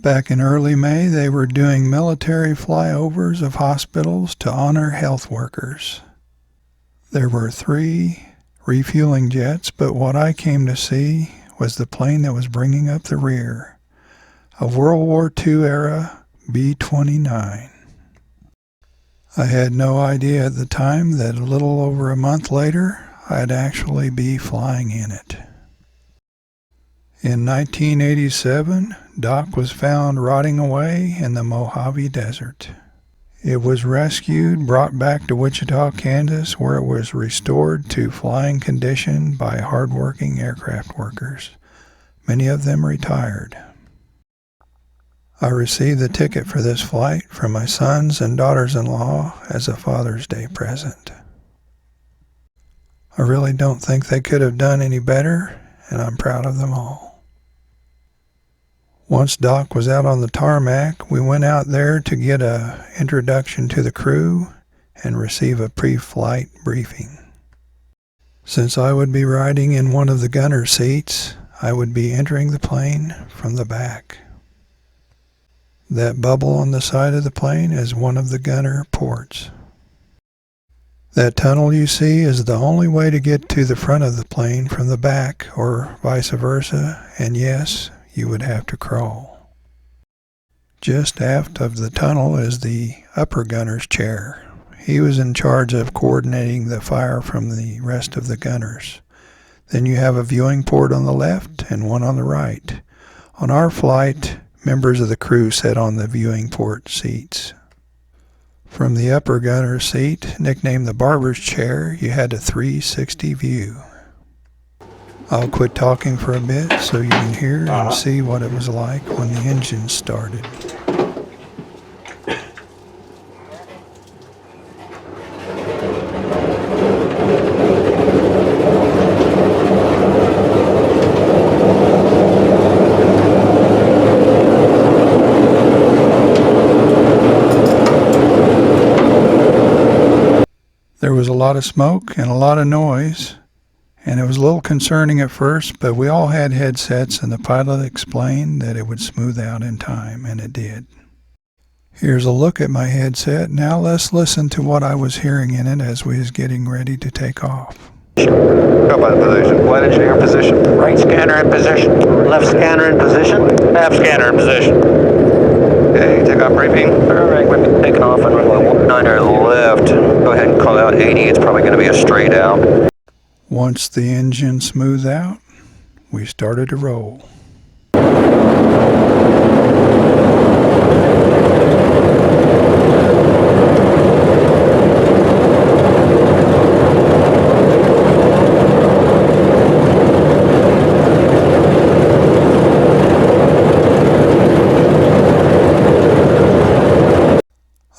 Back in early May, they were doing military flyovers of hospitals to honor health workers. There were 3 refueling jets, but what I came to see was the plane that was bringing up the rear, a World War II era B-29. I had no idea at the time that a little over a month later, I'd actually be flying in it. In 1987, Doc was found rotting away in the Mojave Desert. It was rescued, brought back to Wichita, Kansas, where it was restored to flying condition by hardworking aircraft workers. Many of them retired. I received the ticket for this flight from my sons and daughters-in-law as a Father's Day present. I really don't think they could have done any better, and I'm proud of them all. Once Doc was out on the tarmac, we went out there to get an introduction to the crew and receive a pre-flight briefing. Since I would be riding in one of the gunner seats, I would be entering the plane from the back. That bubble on the side of the plane is one of the gunner ports. That tunnel you see is the only way to get to the front of the plane from the back, or vice versa, and yes, you would have to crawl. Just aft of the tunnel is the upper gunner's chair. He was in charge of coordinating the fire from the rest of the gunners. Then you have a viewing port on the left and one on the right. On our flight, members of the crew sat on the viewing port seats. From the upper gunner's seat, nicknamed the barber's chair, you had a 360 view. I'll quit talking for a bit so you can hear and see what it was like when the engine started. There was a lot of smoke and a lot of noise, and it was a little concerning at first, but we all had headsets and the pilot explained that it would smooth out in time, and it did. Here's a look at my headset. Now let's listen to what I was hearing in it as we was getting ready to take off. Go by the position. Flight engineer in position. Right scanner in position. Left scanner in position. Aft scanner in position. Okay, takeoff briefing. Alright, we're taking off on runway 19 left. Go ahead and call out 80. It's probably going to be a straight out. Once the engine smoothed out, we started to roll.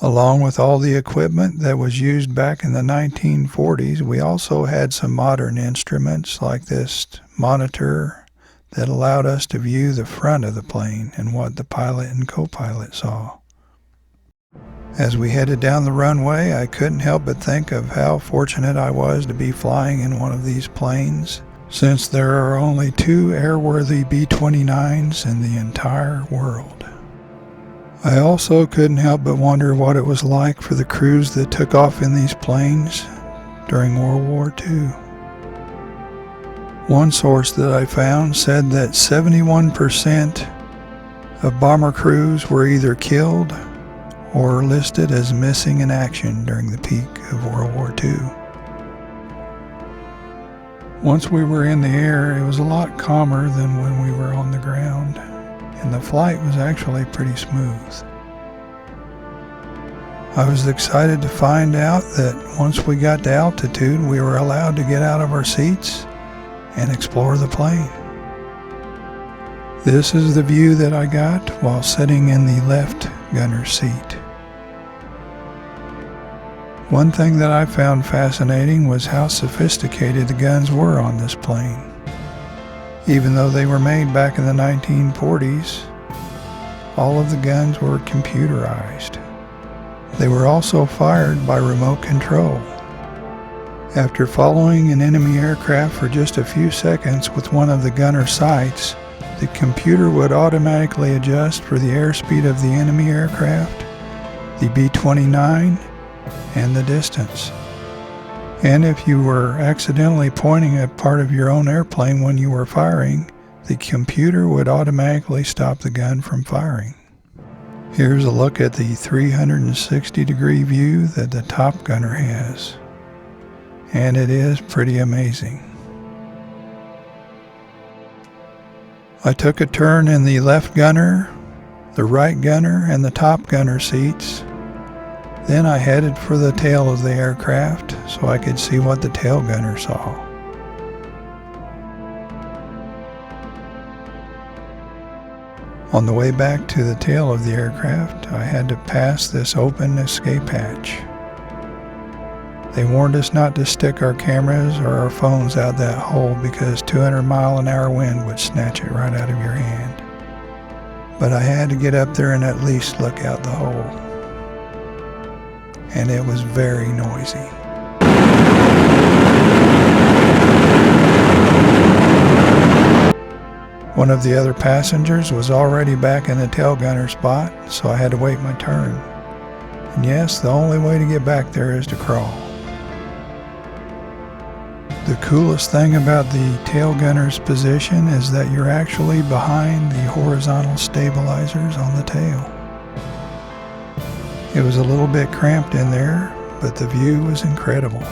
Along with all the equipment that was used back in the 1940s, we also had some modern instruments like this monitor that allowed us to view the front of the plane and what the pilot and co-pilot saw. As we headed down the runway, I couldn't help but think of how fortunate I was to be flying in one of these planes, since there are only 2 airworthy B-29s in the entire world. I also couldn't help but wonder what it was like for the crews that took off in these planes during World War II. One source that I found said that 71% of bomber crews were either killed or listed as missing in action during the peak of World War II. Once we were in the air, it was a lot calmer than when we were on the ground, and the flight was actually pretty smooth. I was excited to find out that once we got to altitude, we were allowed to get out of our seats and explore the plane. This is the view that I got while sitting in the left gunner's seat. One thing that I found fascinating was how sophisticated the guns were on this plane. Even though they were made back in the 1940s, all of the guns were computerized. They were also fired by remote control. After following an enemy aircraft for just a few seconds with one of the gunner sights, the computer would automatically adjust for the airspeed of the enemy aircraft, the B-29, and the distance. And if you were accidentally pointing at part of your own airplane when you were firing, the computer would automatically stop the gun from firing. Here's a look at the 360-degree view that the top gunner has. And it is pretty amazing. I took a turn in the left gunner, the right gunner, and the top gunner seats. Then I headed for the tail of the aircraft so I could see what the tail gunner saw. On the way back to the tail of the aircraft, I had to pass this open escape hatch. They warned us not to stick our cameras or our phones out that hole because 200-mile-an-hour wind would snatch it right out of your hand. But I had to get up there and at least look out the hole. And it was very noisy. One of the other passengers was already back in the tail gunner spot, so I had to wait my turn. And yes, the only way to get back there is to crawl. The coolest thing about the tail gunner's position is that you're actually behind the horizontal stabilizers on the tail. It was a little bit cramped in there, but the view was incredible.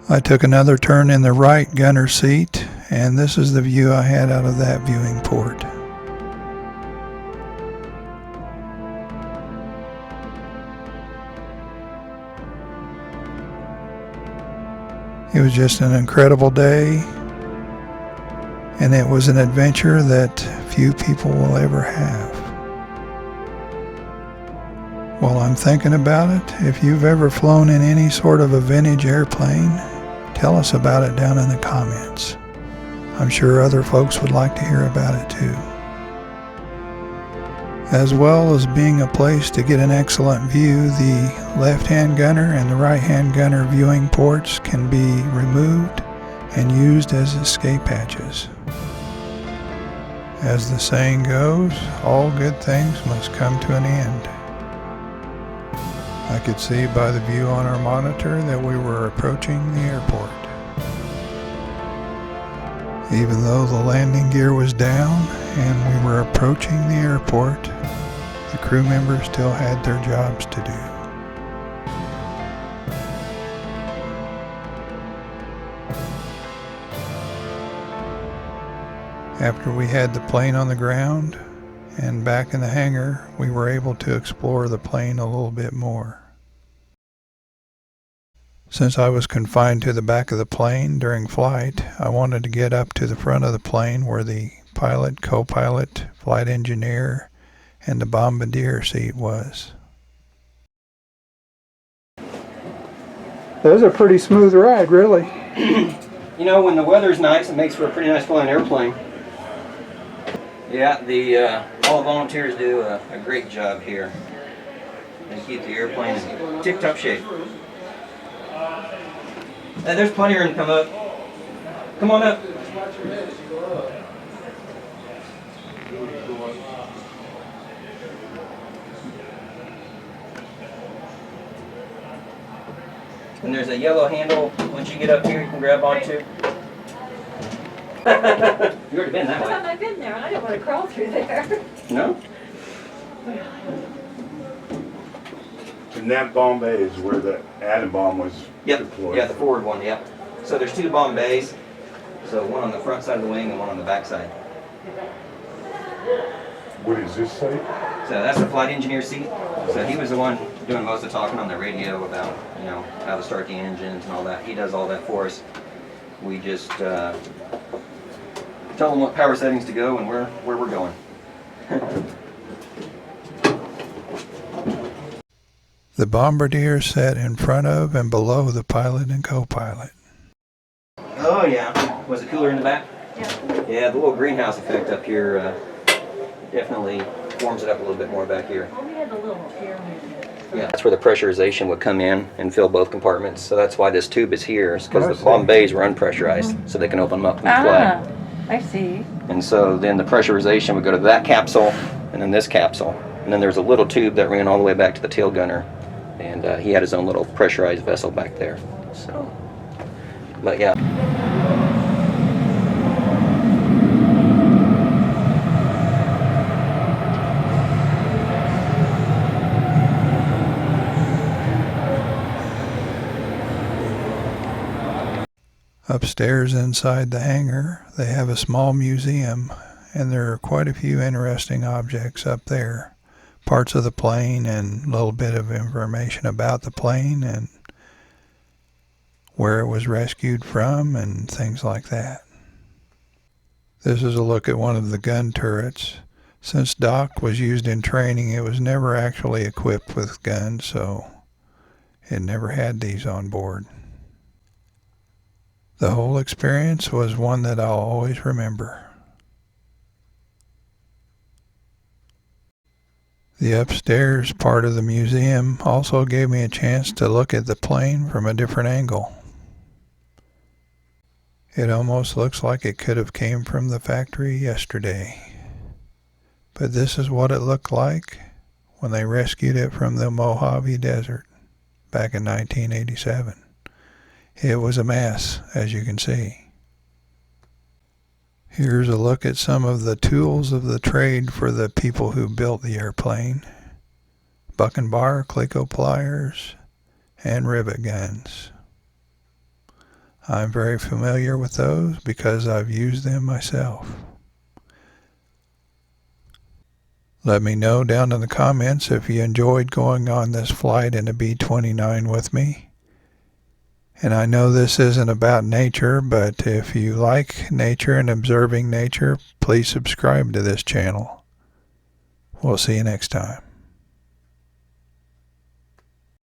I took another turn in the right gunner seat, and this is the view I had out of that viewing port. It was just an incredible day, and it was an adventure that few people will ever have. While I'm thinking about it, if you've ever flown in any sort of a vintage airplane, tell us about it down in the comments. I'm sure other folks would like to hear about it too. As well as being a place to get an excellent view, the left-hand gunner and the right-hand gunner viewing ports can be removed and used as escape hatches. As the saying goes, all good things must come to an end. I could see by the view on our monitor that we were approaching the airport. Even though the landing gear was down and we were approaching the airport, the crew members still had their jobs to do. After we had the plane on the ground and back in the hangar, we were able to explore the plane a little bit more. Since I was confined to the back of the plane during flight, I wanted to get up to the front of the plane where the pilot, co-pilot, flight engineer, and the Bombardier seat was. That was a pretty smooth ride, really. You know, when the weather's nice, it makes for a pretty nice flying airplane. Yeah, all the volunteers do a great job here. They keep the airplane in tip-top shape. There's plenty of room to come up. Come on up. And there's a yellow handle. Once you get up here, you can grab onto. You already been that way. I thought I'd been there, and I didn't want to crawl through there. No? And that bomb bay is where the atom bomb was deployed. Yeah, the forward one, yep. So there's two bomb bays. So one on the front side of the wing and one on the back side. What does this say? So that's the flight engineer seat. So he was the one doing most of the talking on the radio about, you know, how to start the engines and all that. He does all that for us. We just tell him what power settings to go and where we're going. The Bombardier sat in front of and below the pilot and co-pilot. Oh yeah. Was it cooler in the back? Yeah, the little greenhouse effect up here definitely warms it up a little bit more back here. Oh, we had the little pyramid. Yeah, that's where the pressurization would come in and fill both compartments. So that's why this tube is here, is because the bottom bays were unpressurized, so they can open them up and fly. I see. And so then the pressurization would go to that capsule, and then this capsule. And then there's a little tube that ran all the way back to the tail gunner. And he had his own little pressurized vessel back there. So, but yeah. Upstairs inside the hangar, they have a small museum, and there are quite a few interesting objects up there. Parts of the plane and a little bit of information about the plane and where it was rescued from and things like that. This is a look at one of the gun turrets. Since Doc was used in training, it was never actually equipped with guns, so it never had these on board. The whole experience was one that I'll always remember. The upstairs part of the museum also gave me a chance to look at the plane from a different angle. It almost looks like it could have came from the factory yesterday. But this is what it looked like when they rescued it from the Mojave Desert back in 1987. It was a mess, as you can see. Here's a look at some of the tools of the trade for the people who built the airplane. Buck and bar, Cleco pliers, and rivet guns. I'm very familiar with those because I've used them myself. Let me know down in the comments if you enjoyed going on this flight in a B-29 with me. And I know this isn't about nature, but if you like nature and observing nature, please subscribe to this channel. We'll see you next time.